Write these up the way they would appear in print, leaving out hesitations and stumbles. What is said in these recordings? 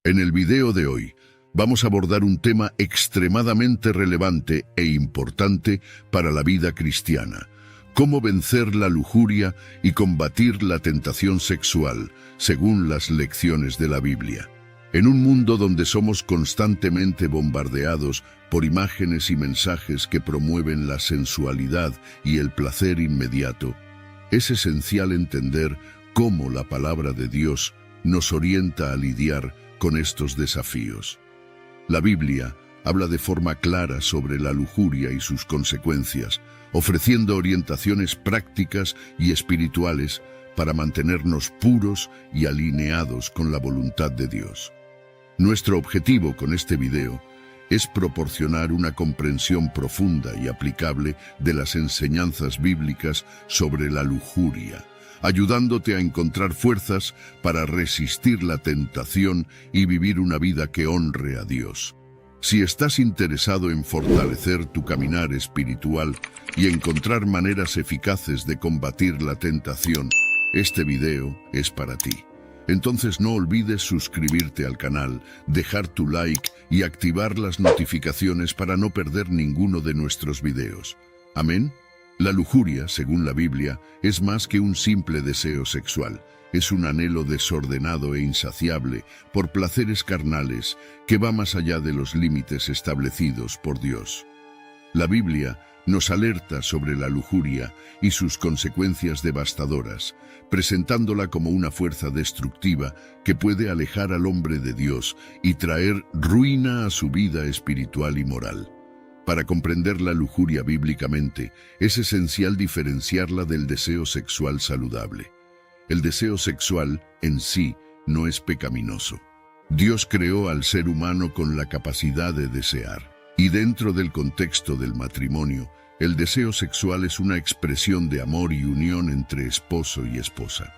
En el video de hoy vamos a abordar un tema extremadamente relevante e importante para la vida cristiana: cómo vencer la lujuria y combatir la tentación sexual, según las lecciones de la Biblia. En un mundo donde somos constantemente bombardeados por imágenes y mensajes que promueven la sensualidad y el placer inmediato, es esencial entender cómo la palabra de Dios nos orienta a lidiar con estos desafíos. La Biblia habla de forma clara sobre la lujuria y sus consecuencias, ofreciendo orientaciones prácticas y espirituales para mantenernos puros y alineados con la voluntad de Dios. Nuestro objetivo con este video es proporcionar una comprensión profunda y aplicable de las enseñanzas bíblicas sobre la lujuria, ayudándote a encontrar fuerzas para resistir la tentación y vivir una vida que honre a Dios. Si estás interesado en fortalecer tu caminar espiritual y encontrar maneras eficaces de combatir la tentación, este video es para ti. Entonces no olvides suscribirte al canal, dejar tu like y activar las notificaciones para no perder ninguno de nuestros videos. Amén. La lujuria, según la Biblia, es más que un simple deseo sexual. Es un anhelo desordenado e insaciable por placeres carnales que va más allá de los límites establecidos por Dios. La Biblia nos alerta sobre la lujuria y sus consecuencias devastadoras, presentándola como una fuerza destructiva que puede alejar al hombre de Dios y traer ruina a su vida espiritual y moral. Para comprender la lujuria bíblicamente, es esencial diferenciarla del deseo sexual saludable. El deseo sexual en sí no es pecaminoso. Dios creó al ser humano con la capacidad de desear. Y dentro del contexto del matrimonio, el deseo sexual es una expresión de amor y unión entre esposo y esposa.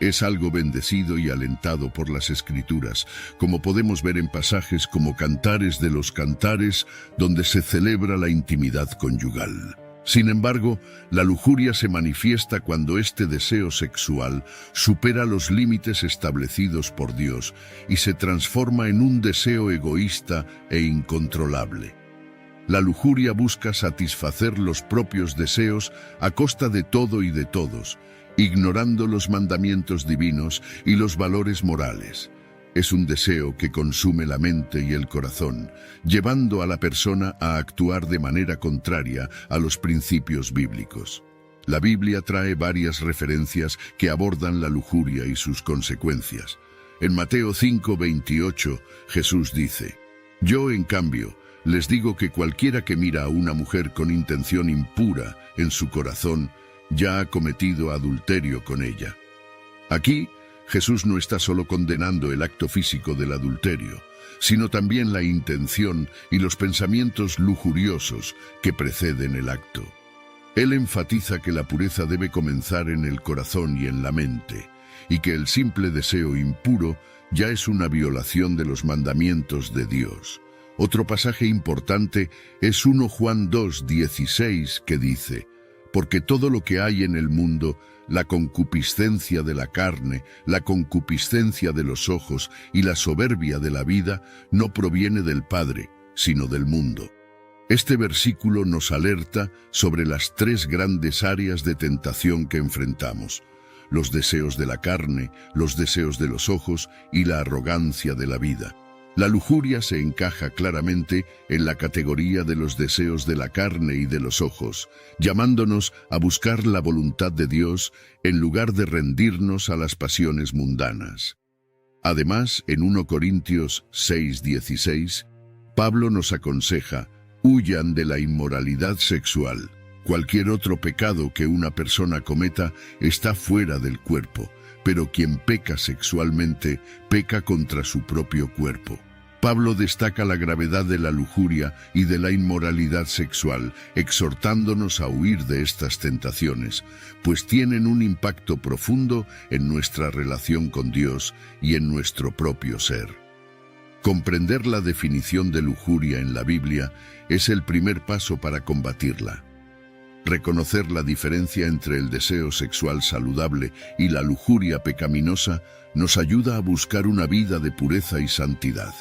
Es algo bendecido y alentado por las Escrituras, como podemos ver en pasajes como Cantares de los Cantares, donde se celebra la intimidad conyugal. Sin embargo, la lujuria se manifiesta cuando este deseo sexual supera los límites establecidos por Dios y se transforma en un deseo egoísta e incontrolable. La lujuria busca satisfacer los propios deseos a costa de todo y de todos, ignorando los mandamientos divinos y los valores morales. Es un deseo que consume la mente y el corazón, llevando a la persona a actuar de manera contraria a los principios bíblicos. La Biblia trae varias referencias que abordan la lujuria y sus consecuencias. En Mateo 5:28, Jesús dice: «Yo, en cambio, les digo que cualquiera que mira a una mujer con intención impura en su corazón, ya ha cometido adulterio con ella». Aquí, Jesús no está solo condenando el acto físico del adulterio, sino también la intención y los pensamientos lujuriosos que preceden el acto. Él enfatiza que la pureza debe comenzar en el corazón y en la mente, y que el simple deseo impuro ya es una violación de los mandamientos de Dios. Otro pasaje importante es 1 Juan 2:16, que dice: «Porque todo lo que hay en el mundo, la concupiscencia de la carne, la concupiscencia de los ojos y la soberbia de la vida, no proviene del Padre, sino del mundo». Este versículo nos alerta sobre las tres grandes áreas de tentación que enfrentamos: los deseos de la carne, los deseos de los ojos y la arrogancia de la vida. La lujuria se encaja claramente en la categoría de los deseos de la carne y de los ojos, llamándonos a buscar la voluntad de Dios en lugar de rendirnos a las pasiones mundanas. Además, en 1 Corintios 6:16, Pablo nos aconseja: «Huyan de la inmoralidad sexual». Cualquier otro pecado que una persona cometa está fuera del cuerpo, pero quien peca sexualmente peca contra su propio cuerpo. Pablo destaca la gravedad de la lujuria y de la inmoralidad sexual, exhortándonos a huir de estas tentaciones, pues tienen un impacto profundo en nuestra relación con Dios y en nuestro propio ser. Comprender la definición de lujuria en la Biblia es el primer paso para combatirla. Reconocer la diferencia entre el deseo sexual saludable y la lujuria pecaminosa nos ayuda a buscar una vida de pureza y santidad.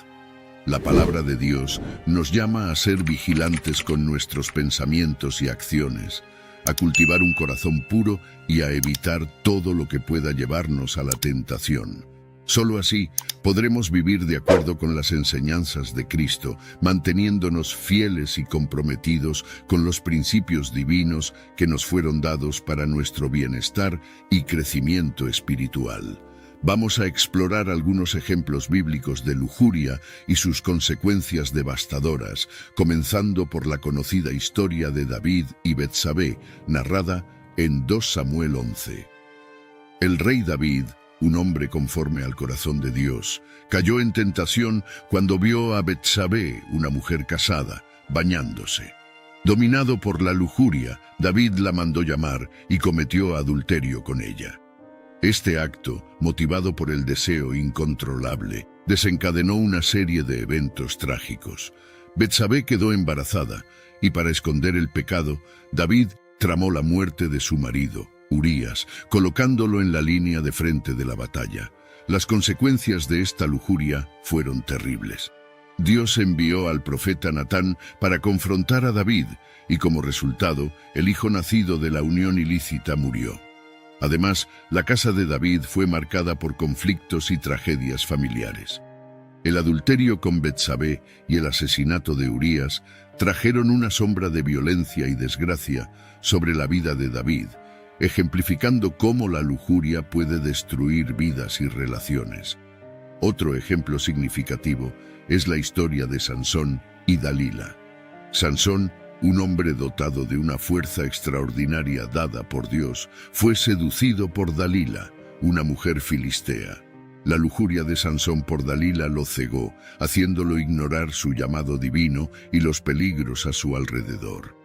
La palabra de Dios nos llama a ser vigilantes con nuestros pensamientos y acciones, a cultivar un corazón puro y a evitar todo lo que pueda llevarnos a la tentación. Solo así podremos vivir de acuerdo con las enseñanzas de Cristo, manteniéndonos fieles y comprometidos con los principios divinos que nos fueron dados para nuestro bienestar y crecimiento espiritual. Vamos a explorar algunos ejemplos bíblicos de lujuria y sus consecuencias devastadoras, comenzando por la conocida historia de David y Betsabé, narrada en 2 Samuel 11. El rey David, un hombre conforme al corazón de Dios, cayó en tentación cuando vio a Betsabé, una mujer casada, bañándose. Dominado por la lujuria, David la mandó llamar y cometió adulterio con ella. Este acto, motivado por el deseo incontrolable, desencadenó una serie de eventos trágicos. Betsabé quedó embarazada y para esconder el pecado, David tramó la muerte de su marido, Urías, colocándolo en la línea de frente de la batalla. Las consecuencias de esta lujuria fueron terribles. Dios envió al profeta Natán para confrontar a David y como resultado, el hijo nacido de la unión ilícita murió. Además, la casa de David fue marcada por conflictos y tragedias familiares. El adulterio con Betsabé y el asesinato de Urías trajeron una sombra de violencia y desgracia sobre la vida de David, ejemplificando cómo la lujuria puede destruir vidas y relaciones. Otro ejemplo significativo es la historia de Sansón y Dalila. Sansón, un hombre dotado de una fuerza extraordinaria dada por Dios, fue seducido por Dalila, una mujer filistea. La lujuria de Sansón por Dalila lo cegó, haciéndolo ignorar su llamado divino y los peligros a su alrededor.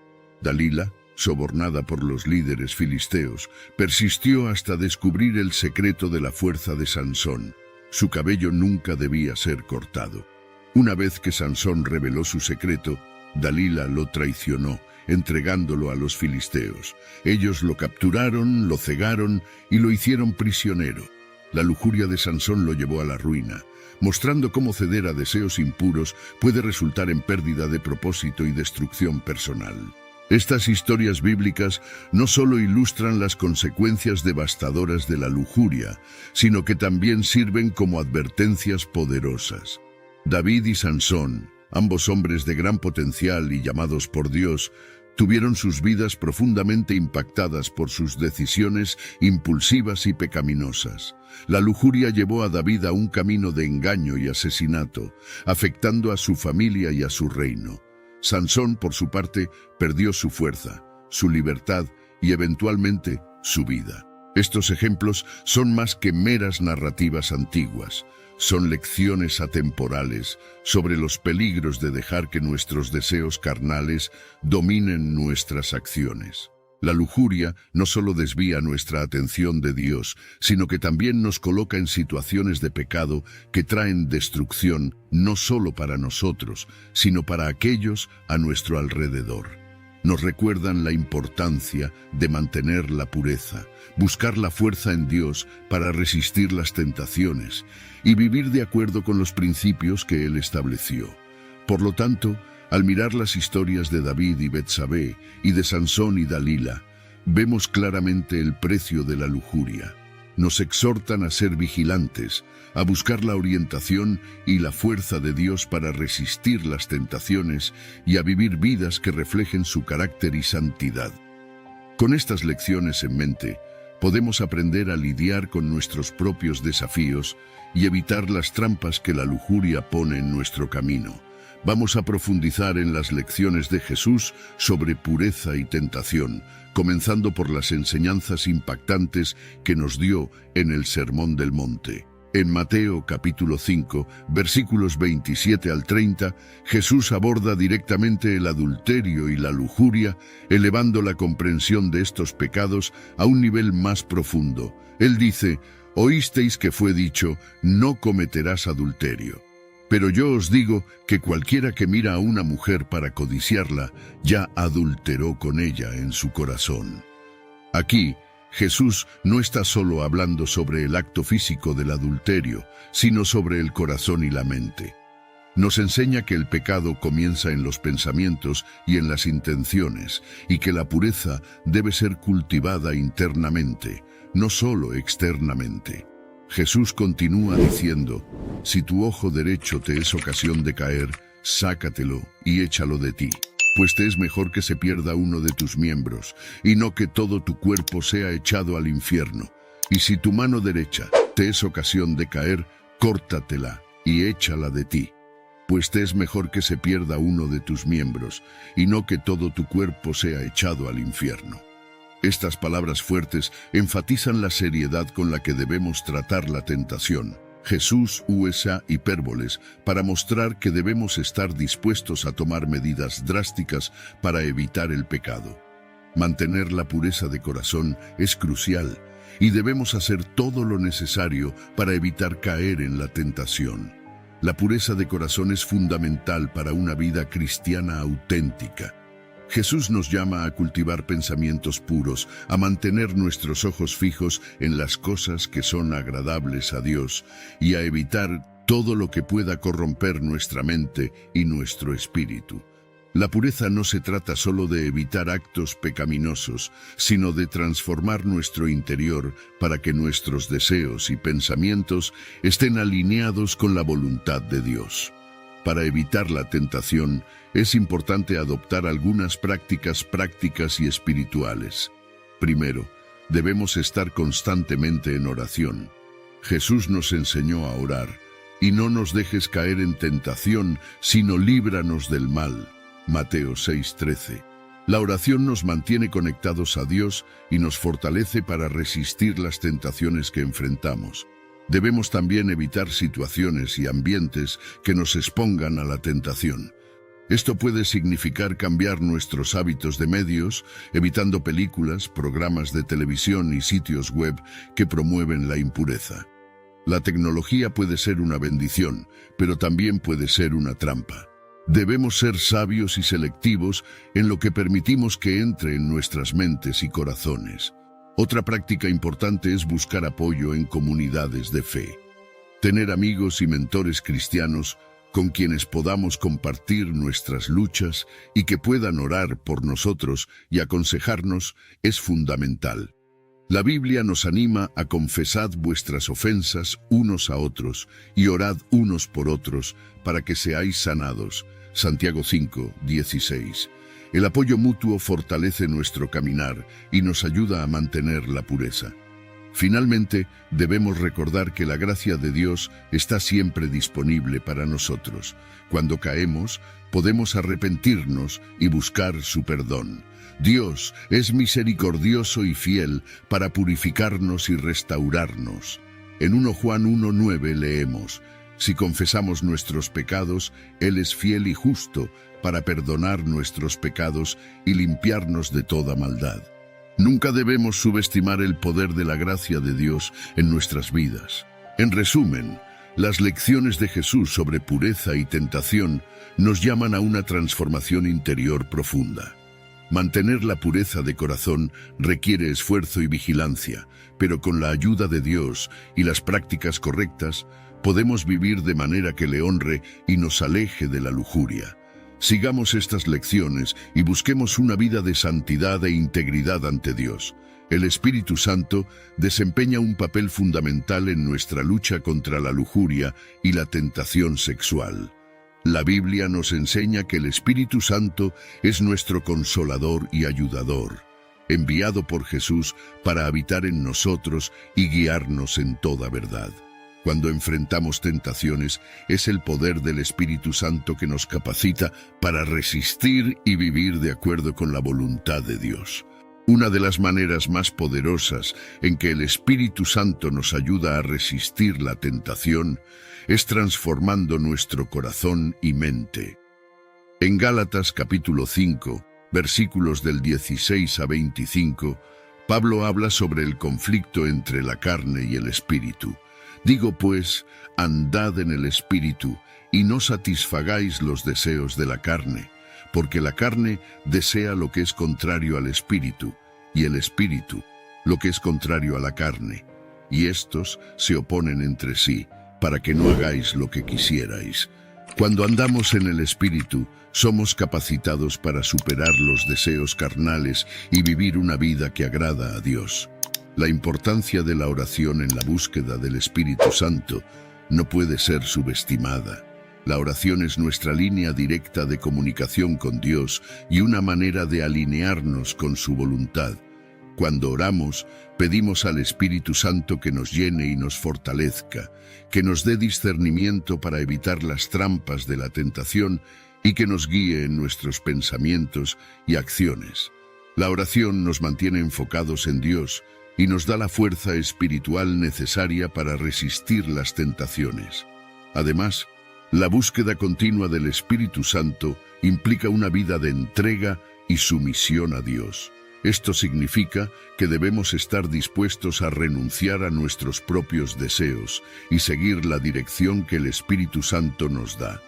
Dalila, sobornada por los líderes filisteos, persistió hasta descubrir el secreto de la fuerza de Sansón. Su cabello nunca debía ser cortado. Una vez que Sansón reveló su secreto, Dalila lo traicionó, entregándolo a los filisteos. Ellos lo capturaron, lo cegaron y lo hicieron prisionero. La lujuria de Sansón lo llevó a la ruina, mostrando cómo ceder a deseos impuros puede resultar en pérdida de propósito y destrucción personal. Estas historias bíblicas no solo ilustran las consecuencias devastadoras de la lujuria, sino que también sirven como advertencias poderosas. David y Sansón, ambos hombres de gran potencial y llamados por Dios, tuvieron sus vidas profundamente impactadas por sus decisiones impulsivas y pecaminosas. La lujuria llevó a David a un camino de engaño y asesinato, afectando a su familia y a su reino. Sansón, por su parte, perdió su fuerza, su libertad y eventualmente su vida. Estos ejemplos son más que meras narrativas antiguas. Son lecciones atemporales sobre los peligros de dejar que nuestros deseos carnales dominen nuestras acciones. La lujuria no solo desvía nuestra atención de Dios, sino que también nos coloca en situaciones de pecado que traen destrucción no solo para nosotros, sino para aquellos a nuestro alrededor. Nos recuerdan la importancia de mantener la pureza, buscar la fuerza en Dios para resistir las tentaciones y vivir de acuerdo con los principios que Él estableció. Por lo tanto, al mirar las historias de David y Betsabé y de Sansón y Dalila, vemos claramente el precio de la lujuria. Nos exhortan a ser vigilantes, a buscar la orientación y la fuerza de Dios para resistir las tentaciones y a vivir vidas que reflejen su carácter y santidad. Con estas lecciones en mente, podemos aprender a lidiar con nuestros propios desafíos y evitar las trampas que la lujuria pone en nuestro camino. Vamos a profundizar en las lecciones de Jesús sobre pureza y tentación, comenzando por las enseñanzas impactantes que nos dio en el Sermón del Monte. En Mateo capítulo 5, versículos 27 al 30, Jesús aborda directamente el adulterio y la lujuria, elevando la comprensión de estos pecados a un nivel más profundo. Él dice: «Oísteis que fue dicho, no cometerás adulterio». Pero yo os digo que cualquiera que mira a una mujer para codiciarla, ya adulteró con ella en su corazón. Aquí, Jesús no está solo hablando sobre el acto físico del adulterio, sino sobre el corazón y la mente. Nos enseña que el pecado comienza en los pensamientos y en las intenciones, y que la pureza debe ser cultivada internamente, no solo externamente. Jesús continúa diciendo, si tu ojo derecho te es ocasión de caer, sácatelo y échalo de ti, pues te es mejor que se pierda uno de tus miembros, y no que todo tu cuerpo sea echado al infierno. Y si tu mano derecha te es ocasión de caer, córtatela y échala de ti, pues te es mejor que se pierda uno de tus miembros, y no que todo tu cuerpo sea echado al infierno. Estas palabras fuertes enfatizan la seriedad con la que debemos tratar la tentación. Jesús usa hipérboles para mostrar que debemos estar dispuestos a tomar medidas drásticas para evitar el pecado. Mantener la pureza de corazón es crucial y debemos hacer todo lo necesario para evitar caer en la tentación. La pureza de corazón es fundamental para una vida cristiana auténtica. Jesús nos llama a cultivar pensamientos puros, a mantener nuestros ojos fijos en las cosas que son agradables a Dios y a evitar todo lo que pueda corromper nuestra mente y nuestro espíritu. La pureza no se trata solo de evitar actos pecaminosos, sino de transformar nuestro interior para que nuestros deseos y pensamientos estén alineados con la voluntad de Dios. Para evitar la tentación, es importante adoptar algunas prácticas y espirituales. Primero, debemos estar constantemente en oración. Jesús nos enseñó a orar, y no nos dejes caer en tentación, sino líbranos del mal. Mateo 6:13. La oración nos mantiene conectados a Dios y nos fortalece para resistir las tentaciones que enfrentamos. Debemos también evitar situaciones y ambientes que nos expongan a la tentación. Esto puede significar cambiar nuestros hábitos de medios, evitando películas, programas de televisión y sitios web que promueven la impureza. La tecnología puede ser una bendición, pero también puede ser una trampa. Debemos ser sabios y selectivos en lo que permitimos que entre en nuestras mentes y corazones. Otra práctica importante es buscar apoyo en comunidades de fe. Tener amigos y mentores cristianos con quienes podamos compartir nuestras luchas y que puedan orar por nosotros y aconsejarnos es fundamental. La Biblia nos anima a confesad vuestras ofensas unos a otros y orad unos por otros para que seáis sanados. Santiago 5:16. El apoyo mutuo fortalece nuestro caminar y nos ayuda a mantener la pureza. Finalmente, debemos recordar que la gracia de Dios está siempre disponible para nosotros. Cuando caemos, podemos arrepentirnos y buscar su perdón. Dios es misericordioso y fiel para purificarnos y restaurarnos. En 1 Juan 1:9 leemos: si confesamos nuestros pecados, Él es fiel y justo para perdonar nuestros pecados y limpiarnos de toda maldad. Nunca debemos subestimar el poder de la gracia de Dios en nuestras vidas. En resumen, las lecciones de Jesús sobre pureza y tentación nos llaman a una transformación interior profunda. Mantener la pureza de corazón requiere esfuerzo y vigilancia, pero con la ayuda de Dios y las prácticas correctas, podemos vivir de manera que le honre y nos aleje de la lujuria. Sigamos estas lecciones y busquemos una vida de santidad e integridad ante Dios. El Espíritu Santo desempeña un papel fundamental en nuestra lucha contra la lujuria y la tentación sexual. La Biblia nos enseña que el Espíritu Santo es nuestro consolador y ayudador, enviado por Jesús para habitar en nosotros y guiarnos en toda verdad. Cuando enfrentamos tentaciones, es el poder del Espíritu Santo que nos capacita para resistir y vivir de acuerdo con la voluntad de Dios. Una de las maneras más poderosas en que el Espíritu Santo nos ayuda a resistir la tentación es transformando nuestro corazón y mente. En Gálatas capítulo 5, versículos del 16 a 25, Pablo habla sobre el conflicto entre la carne y el espíritu. Digo pues, andad en el espíritu, y no satisfagáis los deseos de la carne, porque la carne desea lo que es contrario al espíritu, y el espíritu lo que es contrario a la carne, y estos se oponen entre sí, para que no hagáis lo que quisierais. Cuando andamos en el espíritu, somos capacitados para superar los deseos carnales y vivir una vida que agrada a Dios. La importancia de la oración en la búsqueda del Espíritu Santo no puede ser subestimada. La oración es nuestra línea directa de comunicación con Dios y una manera de alinearnos con su voluntad. Cuando oramos, pedimos al Espíritu Santo que nos llene y nos fortalezca, que nos dé discernimiento para evitar las trampas de la tentación y que nos guíe en nuestros pensamientos y acciones. La oración nos mantiene enfocados en Dios y nos da la fuerza espiritual necesaria para resistir las tentaciones. Además, la búsqueda continua del Espíritu Santo implica una vida de entrega y sumisión a Dios. Esto significa que debemos estar dispuestos a renunciar a nuestros propios deseos y seguir la dirección que el Espíritu Santo nos da.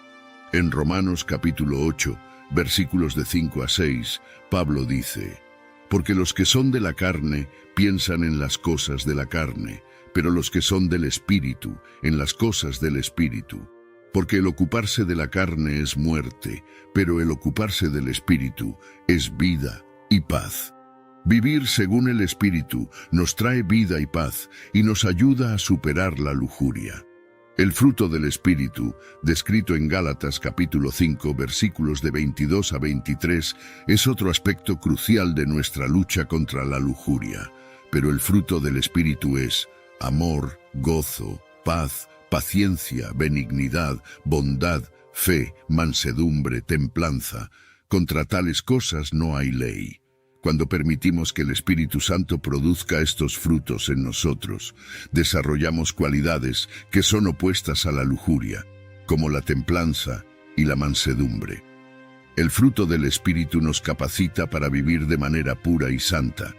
En Romanos capítulo 8, versículos de 5 a 6, Pablo dice: «Porque los que son de la carne piensan en las cosas de la carne, pero los que son del Espíritu, en las cosas del Espíritu. Porque el ocuparse de la carne es muerte, pero el ocuparse del Espíritu es vida y paz». Vivir según el Espíritu nos trae vida y paz y nos ayuda a superar la lujuria. El fruto del Espíritu, descrito en Gálatas capítulo 5, versículos de 22 a 23, es otro aspecto crucial de nuestra lucha contra la lujuria. Pero el fruto del Espíritu es amor, gozo, paz, paciencia, benignidad, bondad, fe, mansedumbre, templanza. Contra tales cosas no hay ley. Cuando permitimos que el Espíritu Santo produzca estos frutos en nosotros, desarrollamos cualidades que son opuestas a la lujuria, como la templanza y la mansedumbre. El fruto del Espíritu nos capacita para vivir de manera pura y santa.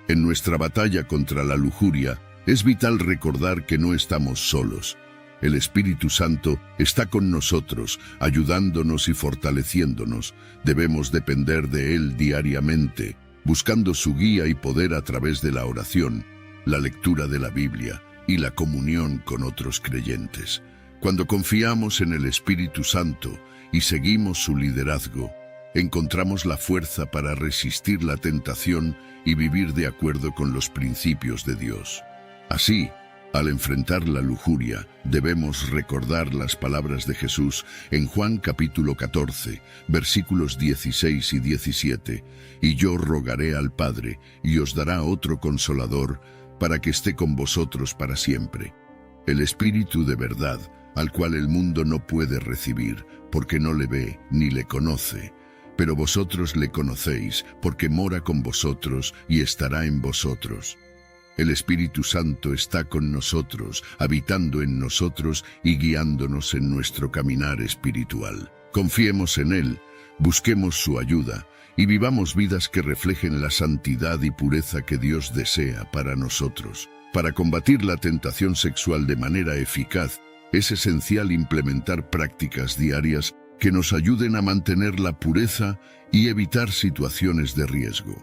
En nuestra batalla contra la lujuria, es vital recordar que no estamos solos. El Espíritu Santo está con nosotros, ayudándonos y fortaleciéndonos. Debemos depender de Él diariamente, buscando su guía y poder a través de la oración, la lectura de la Biblia y la comunión con otros creyentes. Cuando confiamos en el Espíritu Santo y seguimos su liderazgo, encontramos la fuerza para resistir la tentación y vivir de acuerdo con los principios de Dios. Así, al enfrentar la lujuria, debemos recordar las palabras de Jesús en Juan capítulo 14, versículos 16 y 17. «Y yo rogaré al Padre, y os dará otro Consolador, para que esté con vosotros para siempre. El Espíritu de verdad, al cual el mundo no puede recibir, porque no le ve ni le conoce. Pero vosotros le conocéis, porque mora con vosotros y estará en vosotros». El Espíritu Santo está con nosotros, habitando en nosotros y guiándonos en nuestro caminar espiritual. Confiemos en Él, busquemos su ayuda y vivamos vidas que reflejen la santidad y pureza que Dios desea para nosotros. Para combatir la tentación sexual de manera eficaz, es esencial implementar prácticas diarias que nos ayuden a mantener la pureza y evitar situaciones de riesgo.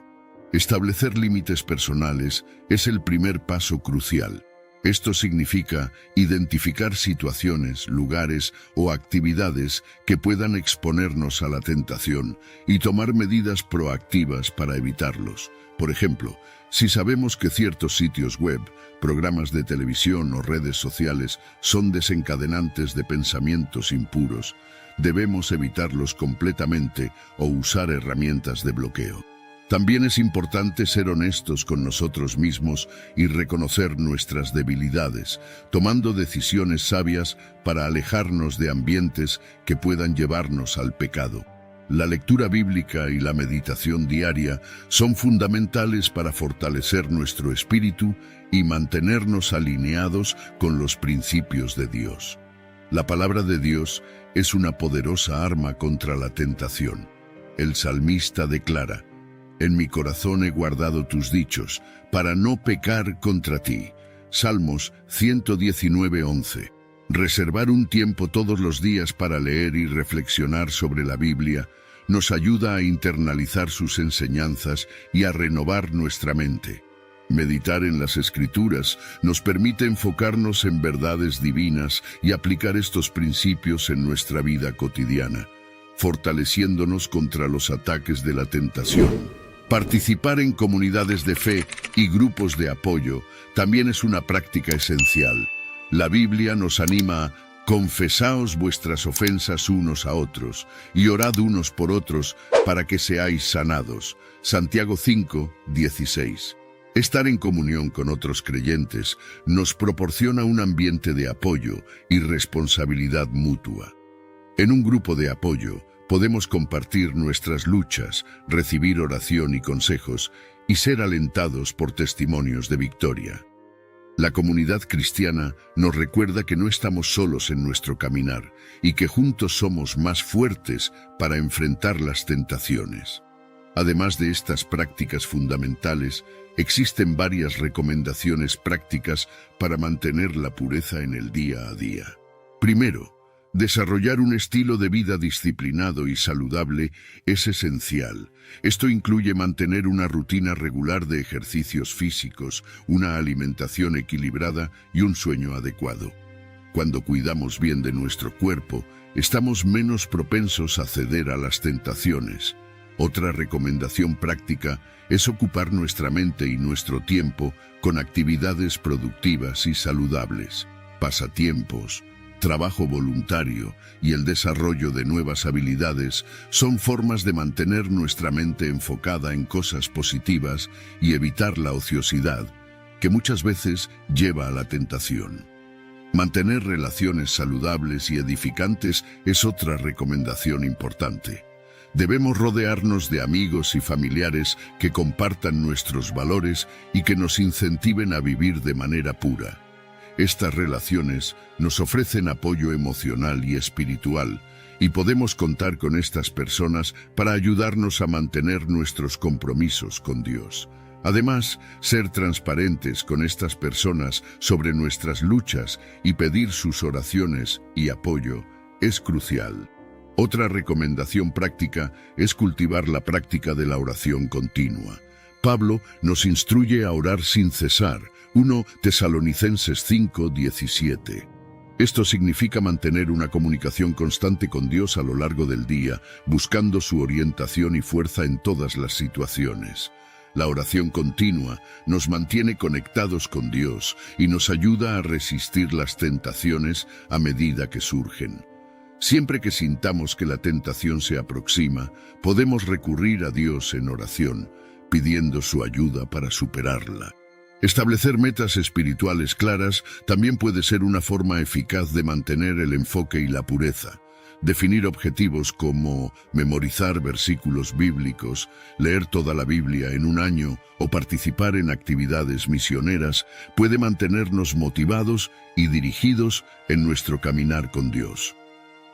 Establecer límites personales es el primer paso crucial. Esto significa identificar situaciones, lugares o actividades que puedan exponernos a la tentación y tomar medidas proactivas para evitarlos. Por ejemplo, si sabemos que ciertos sitios web, programas de televisión o redes sociales son desencadenantes de pensamientos impuros, debemos evitarlos completamente o usar herramientas de bloqueo. También es importante ser honestos con nosotros mismos y reconocer nuestras debilidades, tomando decisiones sabias para alejarnos de ambientes que puedan llevarnos al pecado. La lectura bíblica y la meditación diaria son fundamentales para fortalecer nuestro espíritu y mantenernos alineados con los principios de Dios. La palabra de Dios es una poderosa arma contra la tentación. El salmista declara: «En mi corazón he guardado tus dichos, para no pecar contra ti». Salmos 119:11. Reservar un tiempo todos los días para leer y reflexionar sobre la Biblia nos ayuda a internalizar sus enseñanzas y a renovar nuestra mente. Meditar en las Escrituras nos permite enfocarnos en verdades divinas y aplicar estos principios en nuestra vida cotidiana, fortaleciéndonos contra los ataques de la tentación. Participar en comunidades de fe y grupos de apoyo también es una práctica esencial. La Biblia nos anima a confesaos vuestras ofensas unos a otros y orad unos por otros para que seáis sanados. Santiago 5:16. Estar en comunión con otros creyentes nos proporciona un ambiente de apoyo y responsabilidad mutua. En un grupo de apoyo podemos compartir nuestras luchas, recibir oración y consejos y ser alentados por testimonios de victoria. La comunidad cristiana nos recuerda que no estamos solos en nuestro caminar y que juntos somos más fuertes para enfrentar las tentaciones. Además de estas prácticas fundamentales, existen varias recomendaciones prácticas para mantener la pureza en el día a día. Primero, desarrollar un estilo de vida disciplinado y saludable es esencial. Esto incluye mantener una rutina regular de ejercicios físicos, una alimentación equilibrada y un sueño adecuado. Cuando cuidamos bien de nuestro cuerpo, estamos menos propensos a ceder a las tentaciones. Otra recomendación práctica es ocupar nuestra mente y nuestro tiempo con actividades productivas y saludables, pasatiempos, trabajo voluntario y el desarrollo de nuevas habilidades son formas de mantener nuestra mente enfocada en cosas positivas y evitar la ociosidad, que muchas veces lleva a la tentación. Mantener relaciones saludables y edificantes es otra recomendación importante. Debemos rodearnos de amigos y familiares que compartan nuestros valores y que nos incentiven a vivir de manera pura. Estas relaciones nos ofrecen apoyo emocional y espiritual, y podemos contar con estas personas para ayudarnos a mantener nuestros compromisos con Dios. Además, ser transparentes con estas personas sobre nuestras luchas y pedir sus oraciones y apoyo es crucial. Otra recomendación práctica es cultivar la práctica de la oración continua. Pablo nos instruye a orar sin cesar, 1 Tesalonicenses 5:17. Esto significa mantener una comunicación constante con Dios a lo largo del día, buscando su orientación y fuerza en todas las situaciones. La oración continua nos mantiene conectados con Dios y nos ayuda a resistir las tentaciones a medida que surgen. Siempre que sintamos que la tentación se aproxima, podemos recurrir a Dios en oración, pidiendo su ayuda para superarla. Establecer metas espirituales claras también puede ser una forma eficaz de mantener el enfoque y la pureza. Definir objetivos como memorizar versículos bíblicos, leer toda la Biblia en un año o participar en actividades misioneras puede mantenernos motivados y dirigidos en nuestro caminar con Dios.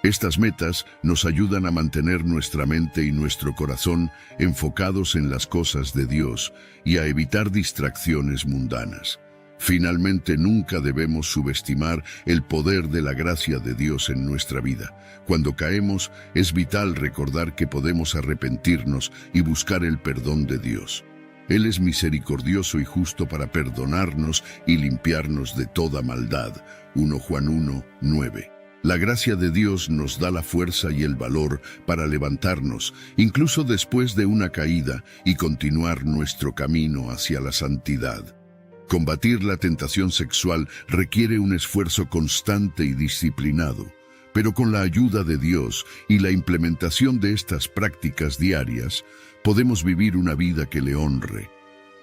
Estas metas nos ayudan a mantener nuestra mente y nuestro corazón enfocados en las cosas de Dios y a evitar distracciones mundanas. Finalmente, nunca debemos subestimar el poder de la gracia de Dios en nuestra vida. Cuando caemos, es vital recordar que podemos arrepentirnos y buscar el perdón de Dios. Él es misericordioso y justo para perdonarnos y limpiarnos de toda maldad. 1 Juan 1:9. La gracia de Dios nos da la fuerza y el valor para levantarnos, incluso después de una caída, y continuar nuestro camino hacia la santidad. Combatir la tentación sexual requiere un esfuerzo constante y disciplinado, pero con la ayuda de Dios y la implementación de estas prácticas diarias, podemos vivir una vida que le honre.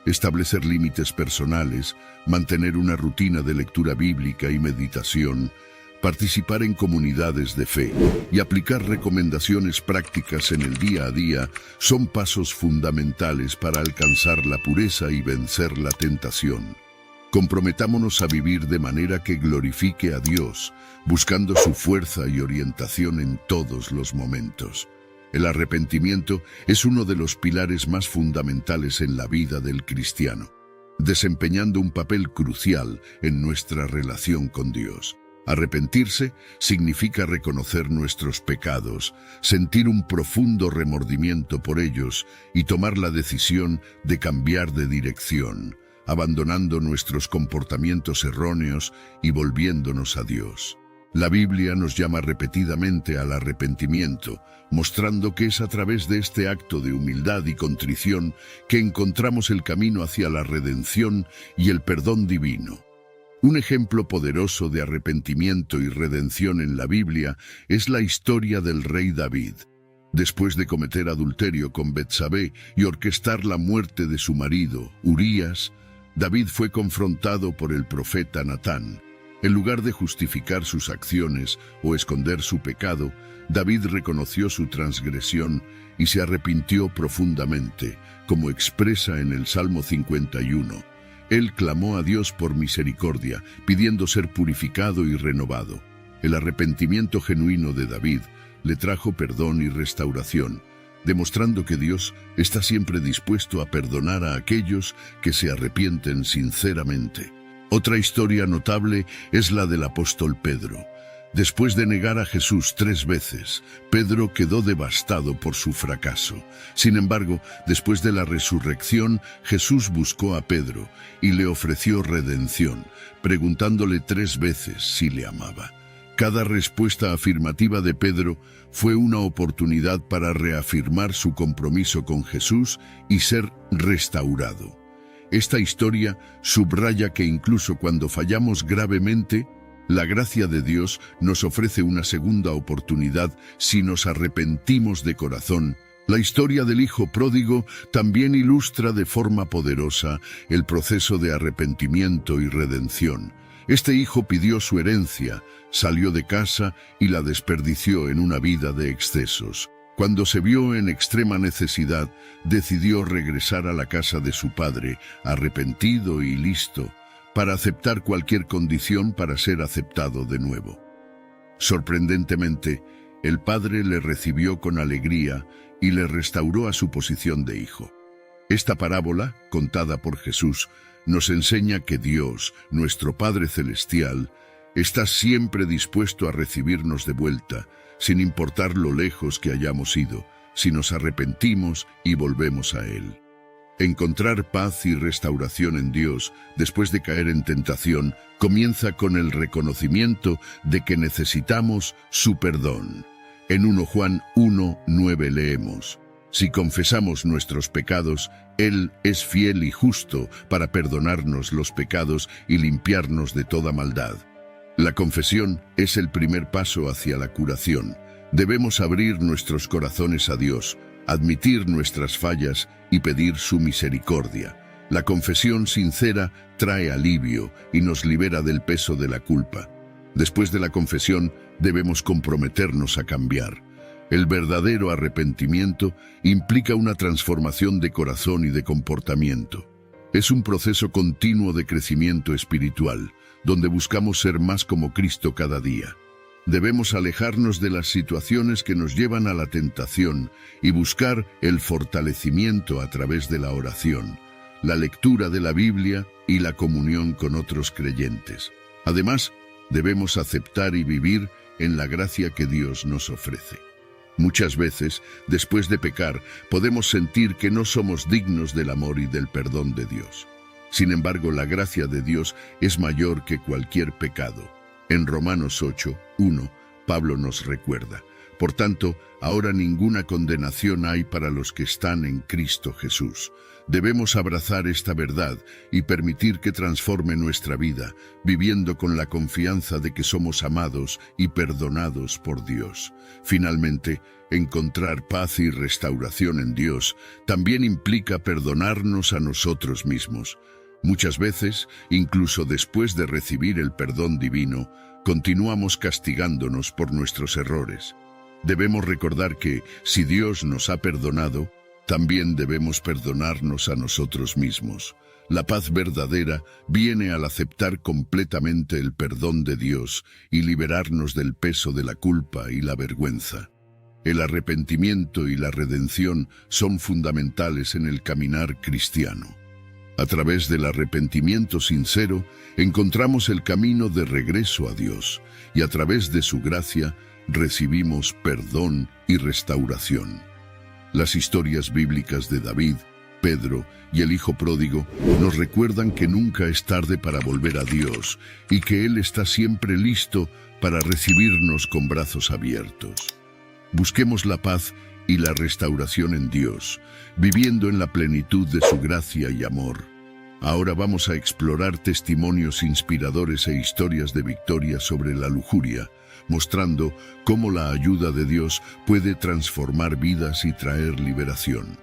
Establecer límites personales, mantener una rutina de lectura bíblica y meditación, participar en comunidades de fe y aplicar recomendaciones prácticas en el día a día son pasos fundamentales para alcanzar la pureza y vencer la tentación. Comprometámonos a vivir de manera que glorifique a Dios, buscando su fuerza y orientación en todos los momentos. El arrepentimiento es uno de los pilares más fundamentales en la vida del cristiano, desempeñando un papel crucial en nuestra relación con Dios. Arrepentirse significa reconocer nuestros pecados, sentir un profundo remordimiento por ellos y tomar la decisión de cambiar de dirección, abandonando nuestros comportamientos erróneos y volviéndonos a Dios. La Biblia nos llama repetidamente al arrepentimiento, mostrando que es a través de este acto de humildad y contrición que encontramos el camino hacia la redención y el perdón divino. Un ejemplo poderoso de arrepentimiento y redención en la Biblia es la historia del rey David. Después de cometer adulterio con Betsabé y orquestar la muerte de su marido, Urías, David fue confrontado por el profeta Natán. En lugar de justificar sus acciones o esconder su pecado, David reconoció su transgresión y se arrepintió profundamente, como expresa en el Salmo 51. Él clamó a Dios por misericordia, pidiendo ser purificado y renovado. El arrepentimiento genuino de David le trajo perdón y restauración, demostrando que Dios está siempre dispuesto a perdonar a aquellos que se arrepienten sinceramente. Otra historia notable es la del apóstol Pedro. Después de negar a Jesús 3 veces, Pedro quedó devastado por su fracaso. Sin embargo, después de la resurrección, Jesús buscó a Pedro y le ofreció redención, preguntándole 3 veces si le amaba. Cada respuesta afirmativa de Pedro fue una oportunidad para reafirmar su compromiso con Jesús y ser restaurado. Esta historia subraya que incluso cuando fallamos gravemente, la gracia de Dios nos ofrece una segunda oportunidad si nos arrepentimos de corazón. La historia del hijo pródigo también ilustra de forma poderosa el proceso de arrepentimiento y redención. Este hijo pidió su herencia, salió de casa y la desperdició en una vida de excesos. Cuando se vio en extrema necesidad, decidió regresar a la casa de su padre, arrepentido y listo, para aceptar cualquier condición para ser aceptado de nuevo. Sorprendentemente, el padre le recibió con alegría y le restauró a su posición de hijo. Esta parábola, contada por Jesús, nos enseña que Dios, nuestro Padre Celestial, está siempre dispuesto a recibirnos de vuelta, sin importar lo lejos que hayamos ido, si nos arrepentimos y volvemos a Él. Encontrar paz y restauración en Dios después de caer en tentación comienza con el reconocimiento de que necesitamos su perdón. En 1 Juan 1:9 leemos: si confesamos nuestros pecados, Él es fiel y justo para perdonarnos los pecados y limpiarnos de toda maldad. La confesión es el primer paso hacia la curación. Debemos abrir nuestros corazones a Dios, admitir nuestras fallas y pedir su misericordia. La confesión sincera trae alivio y nos libera del peso de la culpa. Después de la confesión, debemos comprometernos a cambiar. El verdadero arrepentimiento implica una transformación de corazón y de comportamiento. Es un proceso continuo de crecimiento espiritual, donde buscamos ser más como Cristo cada día. Debemos alejarnos de las situaciones que nos llevan a la tentación y buscar el fortalecimiento a través de la oración, la lectura de la Biblia y la comunión con otros creyentes. Además, debemos aceptar y vivir en la gracia que Dios nos ofrece. Muchas veces, después de pecar, podemos sentir que no somos dignos del amor y del perdón de Dios. Sin embargo, la gracia de Dios es mayor que cualquier pecado. En Romanos 8:1, Pablo nos recuerda: por tanto, ahora ninguna condenación hay para los que están en Cristo Jesús. Debemos abrazar esta verdad y permitir que transforme nuestra vida, viviendo con la confianza de que somos amados y perdonados por Dios. Finalmente, encontrar paz y restauración en Dios también implica perdonarnos a nosotros mismos. Muchas veces, incluso después de recibir el perdón divino, continuamos castigándonos por nuestros errores. Debemos recordar que, si Dios nos ha perdonado, también debemos perdonarnos a nosotros mismos. La paz verdadera viene al aceptar completamente el perdón de Dios y liberarnos del peso de la culpa y la vergüenza. El arrepentimiento y la redención son fundamentales en el caminar cristiano. A través del arrepentimiento sincero, encontramos el camino de regreso a Dios, y a través de su gracia, recibimos perdón y restauración. Las historias bíblicas de David, Pedro y el hijo pródigo nos recuerdan que nunca es tarde para volver a Dios y que Él está siempre listo para recibirnos con brazos abiertos. Busquemos la paz y la restauración en Dios, viviendo en la plenitud de su gracia y amor. Ahora vamos a explorar testimonios inspiradores e historias de victoria sobre la lujuria, mostrando cómo la ayuda de Dios puede transformar vidas y traer liberación.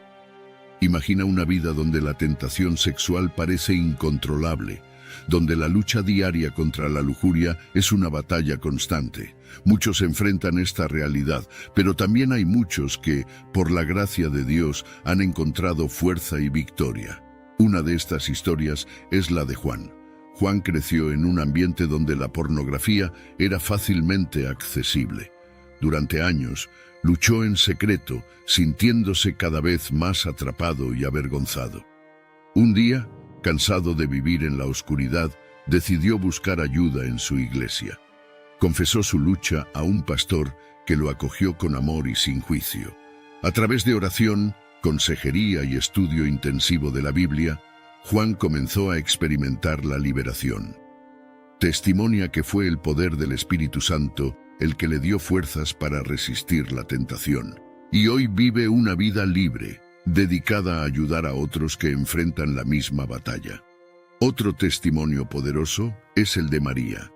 Imagina una vida donde la tentación sexual parece incontrolable, donde la lucha diaria contra la lujuria es una batalla constante. Muchos enfrentan esta realidad, pero también hay muchos que, por la gracia de Dios, han encontrado fuerza y victoria. Una de estas historias es la de Juan. Juan creció en un ambiente donde la pornografía era fácilmente accesible. Durante años, luchó en secreto, sintiéndose cada vez más atrapado y avergonzado. Un día, cansado de vivir en la oscuridad, decidió buscar ayuda en su iglesia. Confesó su lucha a un pastor que lo acogió con amor y sin juicio. A través de oración, consejería y estudio intensivo de la Biblia, Juan comenzó a experimentar la liberación. Testimonia que fue el poder del Espíritu Santo el que le dio fuerzas para resistir la tentación. Y hoy vive una vida libre, dedicada a ayudar a otros que enfrentan la misma batalla. Otro testimonio poderoso es el de María.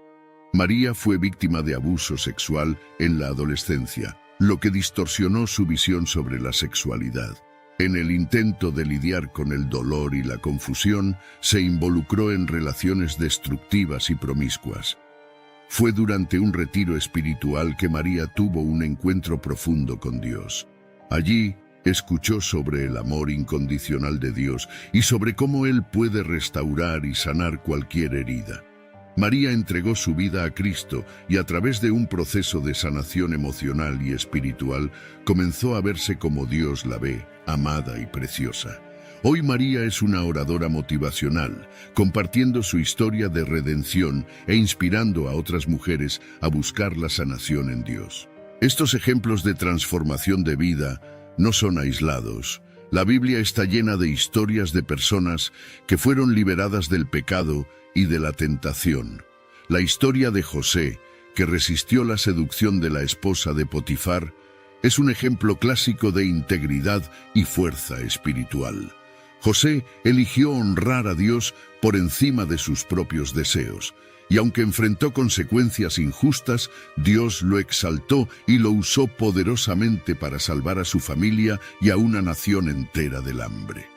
María fue víctima de abuso sexual en la adolescencia, lo que distorsionó su visión sobre la sexualidad. En el intento de lidiar con el dolor y la confusión, se involucró en relaciones destructivas y promiscuas. Fue durante un retiro espiritual que María tuvo un encuentro profundo con Dios. Allí, escuchó sobre el amor incondicional de Dios y sobre cómo Él puede restaurar y sanar cualquier herida. María entregó su vida a Cristo y a través de un proceso de sanación emocional y espiritual comenzó a verse como Dios la ve, amada y preciosa. Hoy María es una oradora motivacional, compartiendo su historia de redención e inspirando a otras mujeres a buscar la sanación en Dios. Estos ejemplos de transformación de vida no son aislados. La Biblia está llena de historias de personas que fueron liberadas del pecado y de la tentación. La historia de José, que resistió la seducción de la esposa de Potifar, es un ejemplo clásico de integridad y fuerza espiritual. José eligió honrar a Dios por encima de sus propios deseos, y aunque enfrentó consecuencias injustas, Dios lo exaltó y lo usó poderosamente para salvar a su familia y a una nación entera del hambre.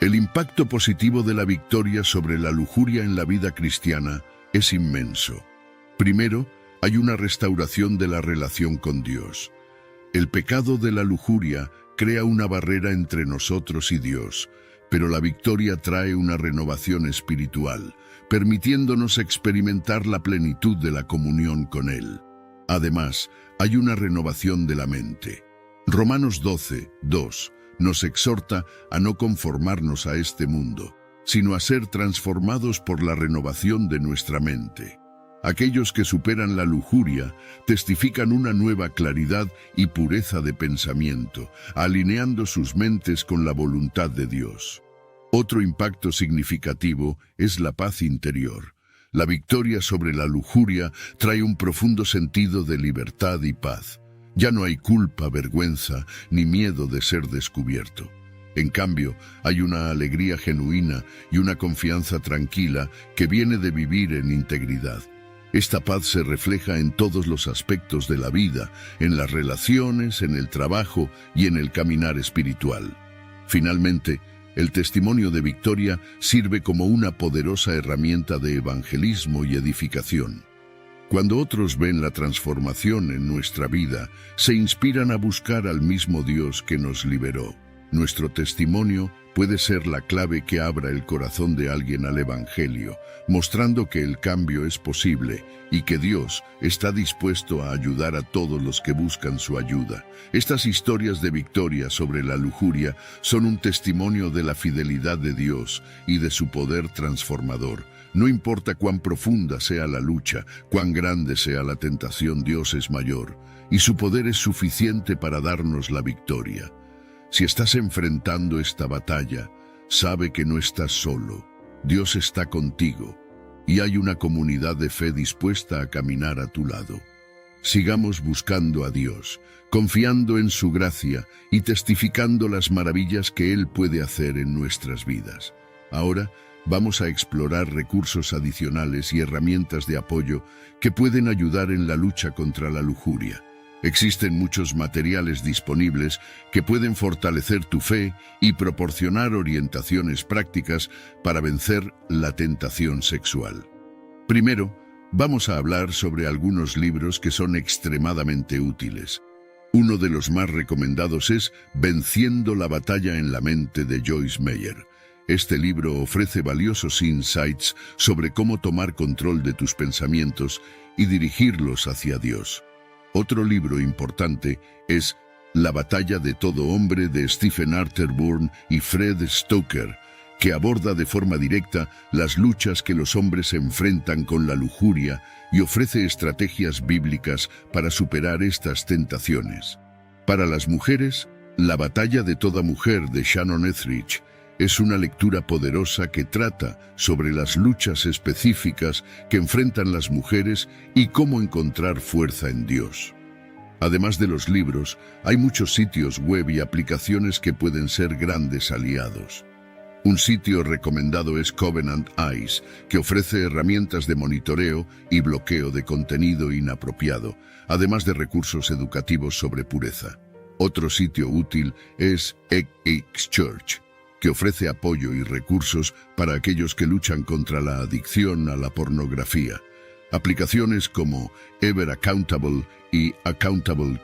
El impacto positivo de la victoria sobre la lujuria en la vida cristiana es inmenso. Primero, hay una restauración de la relación con Dios. El pecado de la lujuria crea una barrera entre nosotros y Dios, pero la victoria trae una renovación espiritual, permitiéndonos experimentar la plenitud de la comunión con Él. Además, hay una renovación de la mente. Romanos 12:2 nos exhorta a no conformarnos a este mundo, sino a ser transformados por la renovación de nuestra mente. Aquellos que superan la lujuria testifican una nueva claridad y pureza de pensamiento, alineando sus mentes con la voluntad de Dios. Otro impacto significativo es la paz interior. La victoria sobre la lujuria trae un profundo sentido de libertad y paz. Ya no hay culpa, vergüenza, ni miedo de ser descubierto. En cambio, hay una alegría genuina y una confianza tranquila que viene de vivir en integridad. Esta paz se refleja en todos los aspectos de la vida, en las relaciones, en el trabajo y en el caminar espiritual. Finalmente, el testimonio de victoria sirve como una poderosa herramienta de evangelismo y edificación. Cuando otros ven la transformación en nuestra vida, se inspiran a buscar al mismo Dios que nos liberó. Nuestro testimonio puede ser la clave que abra el corazón de alguien al Evangelio, mostrando que el cambio es posible y que Dios está dispuesto a ayudar a todos los que buscan su ayuda. Estas historias de victoria sobre la lujuria son un testimonio de la fidelidad de Dios y de su poder transformador. No importa cuán profunda sea la lucha, cuán grande sea la tentación, Dios es mayor, y su poder es suficiente para darnos la victoria. Si estás enfrentando esta batalla, sabe que no estás solo. Dios está contigo, y hay una comunidad de fe dispuesta a caminar a tu lado. Sigamos buscando a Dios, confiando en su gracia y testificando las maravillas que Él puede hacer en nuestras vidas. Ahora, vamos a explorar recursos adicionales y herramientas de apoyo que pueden ayudar en la lucha contra la lujuria. Existen muchos materiales disponibles que pueden fortalecer tu fe y proporcionar orientaciones prácticas para vencer la tentación sexual. Primero, vamos a hablar sobre algunos libros que son extremadamente útiles. Uno de los más recomendados es Venciendo la batalla en la mente de Joyce Meyer. Este libro ofrece valiosos insights sobre cómo tomar control de tus pensamientos y dirigirlos hacia Dios. Otro libro importante es La batalla de todo hombre de Stephen Arthur Bourne y Fred Stoker, que aborda de forma directa las luchas que los hombres enfrentan con la lujuria y ofrece estrategias bíblicas para superar estas tentaciones. Para las mujeres, La batalla de toda mujer de Shannon Ethridge es una lectura poderosa que trata sobre las luchas específicas que enfrentan las mujeres y cómo encontrar fuerza en Dios. Además de los libros, hay muchos sitios web y aplicaciones que pueden ser grandes aliados. Un sitio recomendado es Covenant Eyes, que ofrece herramientas de monitoreo y bloqueo de contenido inapropiado, además de recursos educativos sobre pureza. Otro sitio útil es X Church, que ofrece apoyo y recursos para aquellos que luchan contra la adicción a la pornografía. Aplicaciones como Ever Accountable y Accountable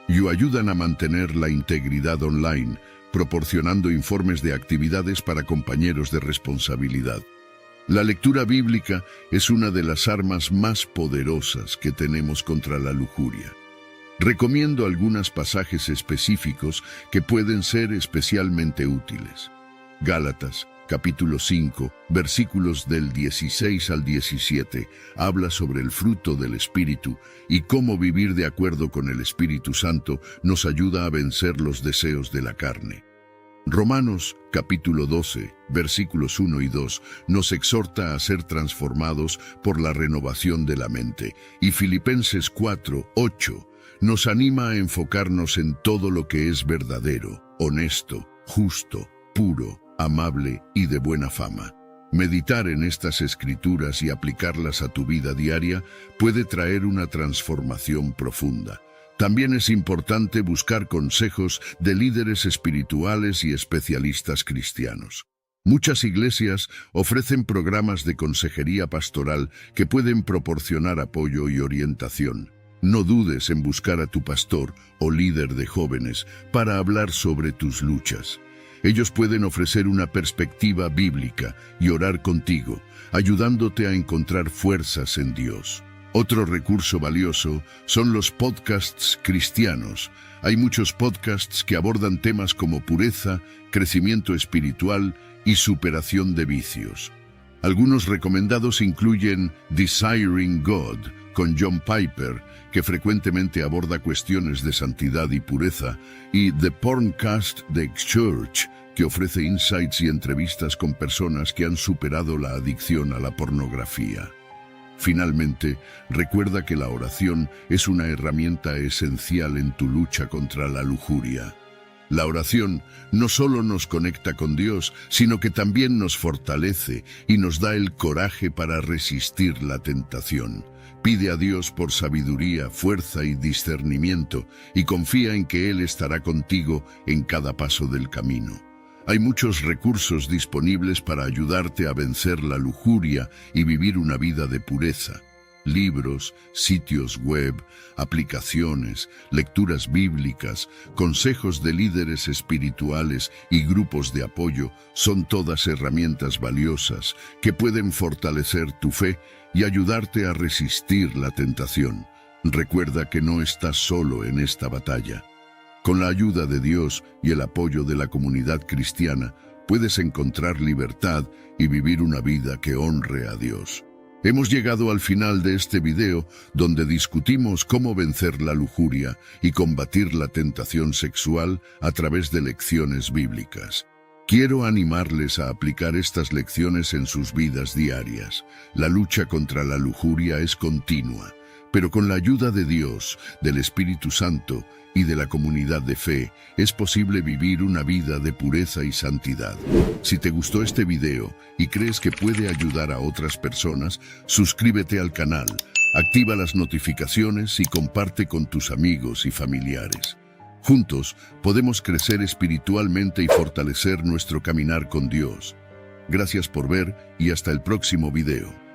2 ayudan a mantener la integridad online, proporcionando informes de actividades para compañeros de responsabilidad. La lectura bíblica es una de las armas más poderosas que tenemos contra la lujuria. Recomiendo algunos pasajes específicos que pueden ser especialmente útiles. Gálatas, capítulo 5, versículos del 16 al 17, habla sobre el fruto del Espíritu y cómo vivir de acuerdo con el Espíritu Santo nos ayuda a vencer los deseos de la carne. Romanos, capítulo 12, versículos 1 y 2, nos exhorta a ser transformados por la renovación de la mente, y Filipenses 4, 8, nos anima a enfocarnos en todo lo que es verdadero, honesto, justo, puro, amable y de buena fama. Meditar en estas escrituras y aplicarlas a tu vida diaria puede traer una transformación profunda. También es importante buscar consejos de líderes espirituales y especialistas cristianos. Muchas iglesias ofrecen programas de consejería pastoral que pueden proporcionar apoyo y orientación. No dudes en buscar a tu pastor o líder de jóvenes para hablar sobre tus luchas. Ellos pueden ofrecer una perspectiva bíblica y orar contigo, ayudándote a encontrar fuerzas en Dios. Otro recurso valioso son los podcasts cristianos. Hay muchos podcasts que abordan temas como pureza, crecimiento espiritual y superación de vicios. Algunos recomendados incluyen Desiring God con John Piper, que frecuentemente aborda cuestiones de santidad y pureza, y The Porncast de X-Church, que ofrece insights y entrevistas con personas que han superado la adicción a la pornografía. Finalmente, recuerda que la oración es una herramienta esencial en tu lucha contra la lujuria. La oración no solo nos conecta con Dios, sino que también nos fortalece y nos da el coraje para resistir la tentación. Pide a Dios por sabiduría, fuerza y discernimiento, y confía en que Él estará contigo en cada paso del camino. Hay muchos recursos disponibles para ayudarte a vencer la lujuria y vivir una vida de pureza. libros, sitios web, aplicaciones, lecturas bíblicas, consejos de líderes espirituales y grupos de apoyo son todas herramientas valiosas que pueden fortalecer tu fe y ayudarte a resistir la tentación. Recuerda que no estás solo en esta batalla. Con la ayuda de Dios y el apoyo de la comunidad cristiana, puedes encontrar libertad y vivir una vida que honre a Dios. Hemos llegado al final de este video donde discutimos cómo vencer la lujuria y combatir la tentación sexual a través de lecciones bíblicas. Quiero animarles a aplicar estas lecciones en sus vidas diarias. La lucha contra la lujuria es continua, pero con la ayuda de Dios, del Espíritu Santo y de la comunidad de fe, es posible vivir una vida de pureza y santidad. Si te gustó este video y crees que puede ayudar a otras personas, suscríbete al canal, activa las notificaciones y comparte con tus amigos y familiares. Juntos podemos crecer espiritualmente y fortalecer nuestro caminar con Dios. Gracias por ver y hasta el próximo video.